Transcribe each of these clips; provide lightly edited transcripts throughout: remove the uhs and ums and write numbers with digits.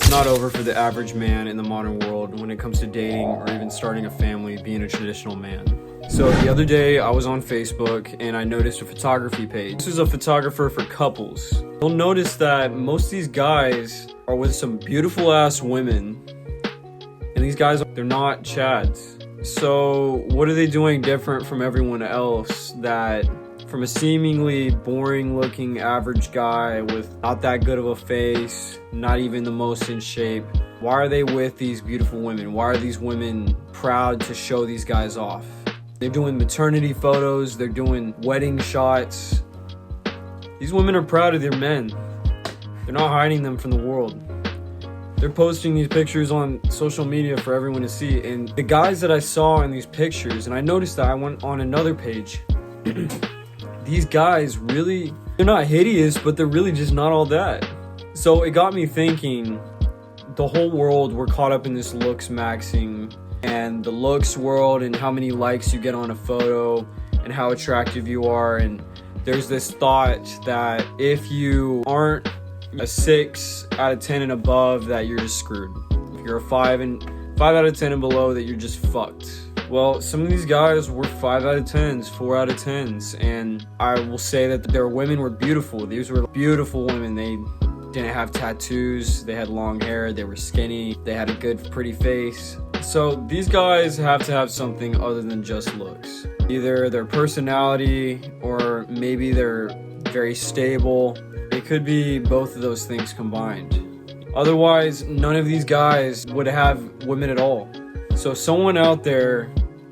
It's not over for the average man in the modern world when it comes to dating or even starting a family, being a traditional man. So the other day I was on Facebook and I noticed a photography page. This is a photographer for couples. You'll notice that most of these guys are with some beautiful ass women, and these guys, they're not chads. So what are they doing different from everyone else that from a seemingly boring looking average guy with not that good of a face, not even the most in shape? Why are they with these beautiful women? Why are these women proud to show these guys off? They're doing maternity photos, they're doing wedding shots. These women are proud of their men. They're not hiding them from the world. They're posting these pictures on social media for everyone to see. And the guys that I saw in these pictures, and I noticed that I went on another page, these guys really, they're not hideous, but they're really just not all that. So it got me thinking, the whole world, we're caught up in this looks maxing and the looks world and how many likes you get on a photo and how attractive you are. And there's this thought that if you aren't a 6 out of 10 and above, that you're just screwed. If you're a 5 out of 10 and below, that you're just fucked. Well, some of these guys were 5 out of 10s, 4 out of 10s, and I will say that their women were beautiful. These were beautiful women. They didn't have tattoos, they had long hair, they were skinny, they had a good, pretty face. So these guys have to have something other than just looks. Either their personality or maybe they're very stable. It could be both of those things combined. Otherwise, none of these guys would have women at all. So someone out there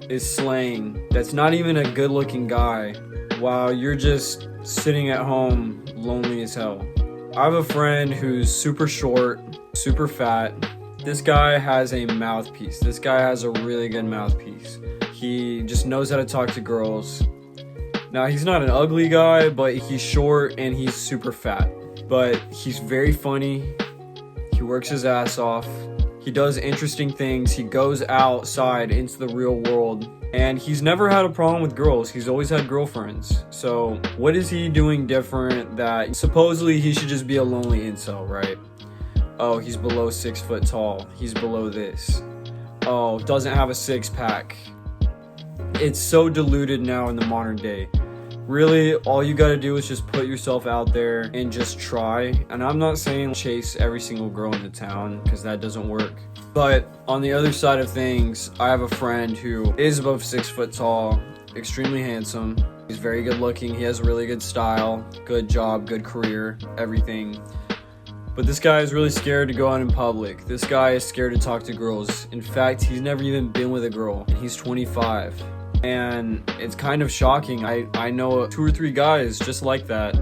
is slaying that's not even a good looking guy while you're just sitting at home lonely as hell. I have a friend who's super short, super fat. This guy has a mouthpiece. This guy has a really good mouthpiece. He just knows how to talk to girls. Now, he's not an ugly guy, but he's short and he's super fat. But he's very funny. He works his ass off. He does interesting things. He goes outside into the real world. And he's never had a problem with girls. He's always had girlfriends. So what is he doing different that supposedly he should just be a lonely incel, right? Oh, he's below 6 foot tall. He's below this. Oh, doesn't have a 6-pack. It's so diluted now in the modern day. Really, all you gotta do is just put yourself out there and just try. And I'm not saying chase every single girl in the town, because that doesn't work. But on the other side of things, I have a friend who is above 6 foot tall, extremely handsome. He's very good looking. He has a really good style, good job, good career, everything. But this guy is really scared to go out in public. This guy is scared to talk to girls. In fact, he's never even been with a girl, and he's 25. And it's kind of shocking. I know 2 or 3 guys just like that.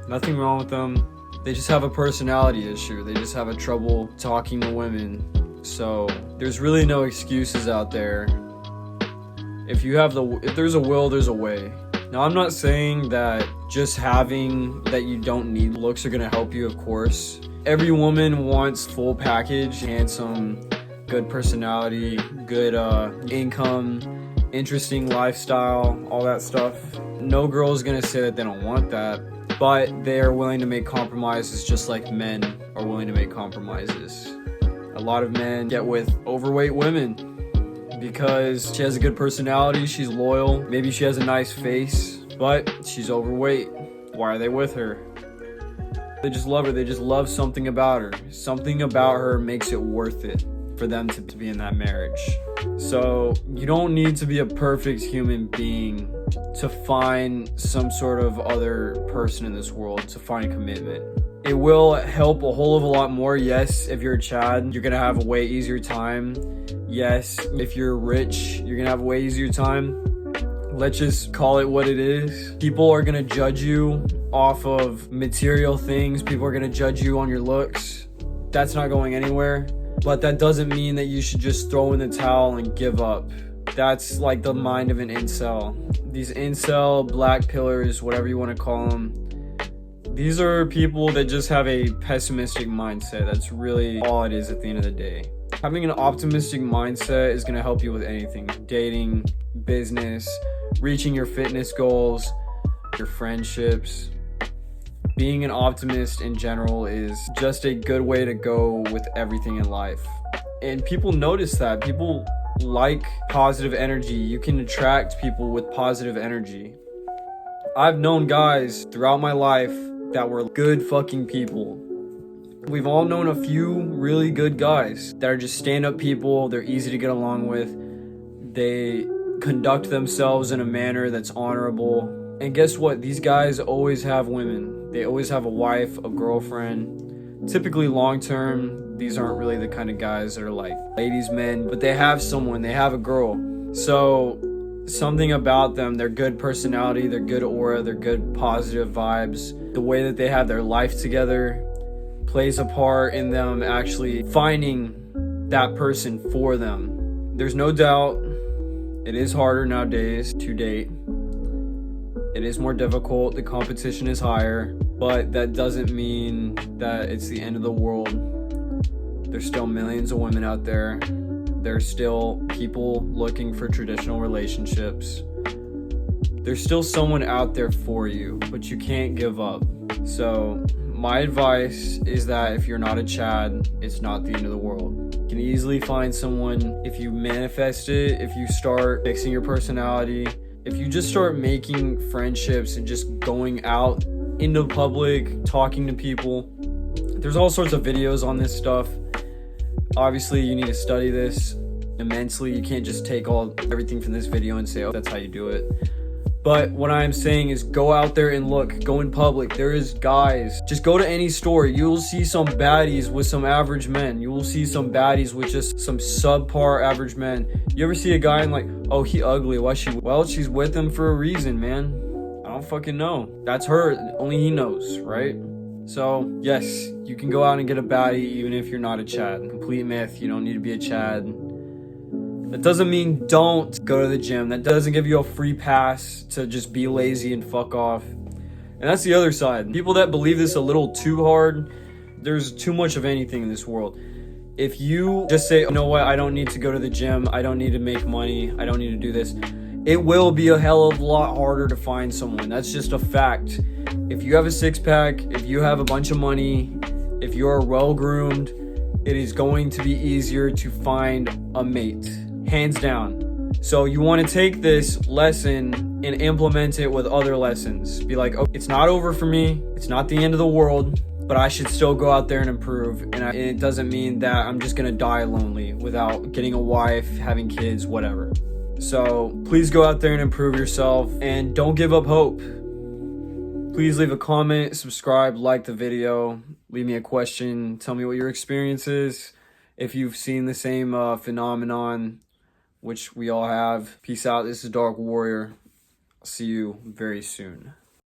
Nothing wrong with them. They just have a personality issue. They just have a trouble talking to women. So there's really no excuses out there. If there's a will, there's a way. Now, I'm not saying that just having that you don't need looks are gonna help you, of course. Every woman wants full package, handsome, good personality, good income, interesting lifestyle, all that stuff. No girl is gonna say that they don't want that, but they are willing to make compromises just like men are willing to make compromises. A lot of men get with overweight women because she has a good personality, she's loyal, maybe she has a nice face, but she's overweight. Why are they with her? They just love her. They just love something about her. Something about her makes it worth it for them to be in that marriage. So you don't need to be a perfect human being to find some sort of other person in this world, to find commitment. It will help a whole of a lot more. Yes, if you're a Chad, you're gonna have a way easier time. Yes, if you're rich, you're gonna have a way easier time. Let's just call it what it is. People are gonna judge you off of material things. People are gonna judge you on your looks. That's not going anywhere. But that doesn't mean that you should just throw in the towel and give up. That's like the mind of an incel. These incel, black pillars, whatever you want to call them, these are people that just have a pessimistic mindset. That's really all it is at the end of the day. Having an optimistic mindset is going to help you with anything. Dating, business, reaching your fitness goals, your friendships. being an optimist in general is just a good way to go with everything in life. And people notice that. People like positive energy. You can attract people with positive energy. I've known guys throughout my life that were good fucking people. We've all known a few really good guys that are just stand-up people. They're easy to get along with. They conduct themselves in a manner that's honorable. And guess what? These guys always have women. They always have a wife, a girlfriend. Typically long-term, these aren't really the kind of guys that are like ladies' men, but they have someone, they have a girl. So something about them, their good personality, their good aura, their good positive vibes, the way that they have their life together plays a part in them actually finding that person for them. There's no doubt it is harder nowadays to date. It is more difficult, the competition is higher, but that doesn't mean that it's the end of the world. There's still millions of women out there. There's still people looking for traditional relationships. There's still someone out there for you, but you can't give up. So my advice is that if you're not a Chad, it's not the end of the world. You can easily find someone if you manifest it, if you start fixing your personality, if you just start making friendships and just going out into public, talking to people. There's all sorts of videos on this stuff. Obviously, you need to study this immensely. You can't just take everything from this video and say, oh, that's how you do it. But what I'm saying is go out there and look, go in public. There is guys. Just go to any store. You will see some baddies with some average men. You will see some baddies with just some subpar average men. You ever see a guy and like, oh, he ugly. Why she? Well, she's with him for a reason, man. I don't fucking know. That's her. Only he knows, right? So, yes, you can go out and get a baddie even if you're not a Chad. Complete myth. You don't need to be a Chad. That doesn't mean don't go to the gym. That doesn't give you a free pass to just be lazy and fuck off. And that's the other side. People that believe this a little too hard, there's too much of anything in this world. If you just say, you know what, I don't need to go to the gym, I don't need to make money, I don't need to do this, it will be a hell of a lot harder to find someone. That's just a fact. If you have a six-pack, if you have a bunch of money, if you're well-groomed, it is going to be easier to find a mate. Hands down. So you want to take this lesson and implement it with other lessons. Be like, oh, it's not over for me. It's not the end of the world, but I should still go out there and improve. And it doesn't mean that I'm just going to die lonely without getting a wife, having kids, whatever. So please go out there and improve yourself and don't give up hope. Please leave a comment, subscribe, like the video, leave me a question, tell me what your experience is. If you've seen the same phenomenon, which we all have. Peace out. This is Dark Warrior. I'll see you very soon.